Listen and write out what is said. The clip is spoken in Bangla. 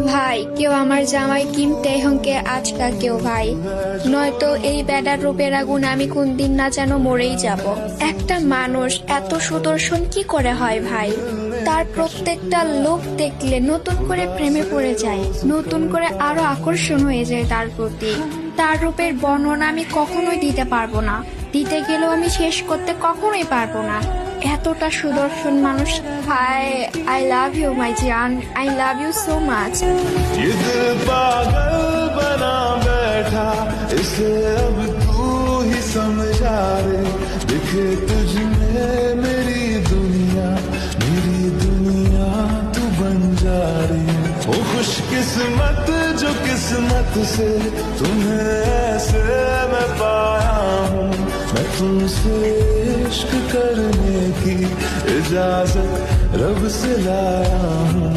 ভাই কেউ আমার জামাই কিনতে হংকে আজকা কেউ ভাই, নয়তো এই বেডার রূপের আগুন আমি কোন দিন না যেন মরেই যাব। একটা মানুষ এত সুদর্শন কি করে হয় ভাই? তার প্রত্যেকটা লোক দেখলে নতুন করে প্রেমে পড়ে যায়, নতুন করে আরো আকর্ষণ হয়ে যায় তার প্রতি। তার রূপের বর্ণনা আমি কখনোই দিতে পারবো না, দিতে গেলেও আমি শেষ করতে কখনোই পারবো না। এতটা সুদর্শন মানুষ। Hi, I love you my জান, I love you so much. ये दिल पागल बना बैठा, इसे अब तू ही समझा रे। दिखे तुझ में मेरी दुनिया तू बन जा रही। ओ खुशकिस्मत जो किस्मत से तुम्हें ऐसे मैं पाया हूँ। मैं तुमसे इश्क करने की इजाजत रब से लाया हूँ।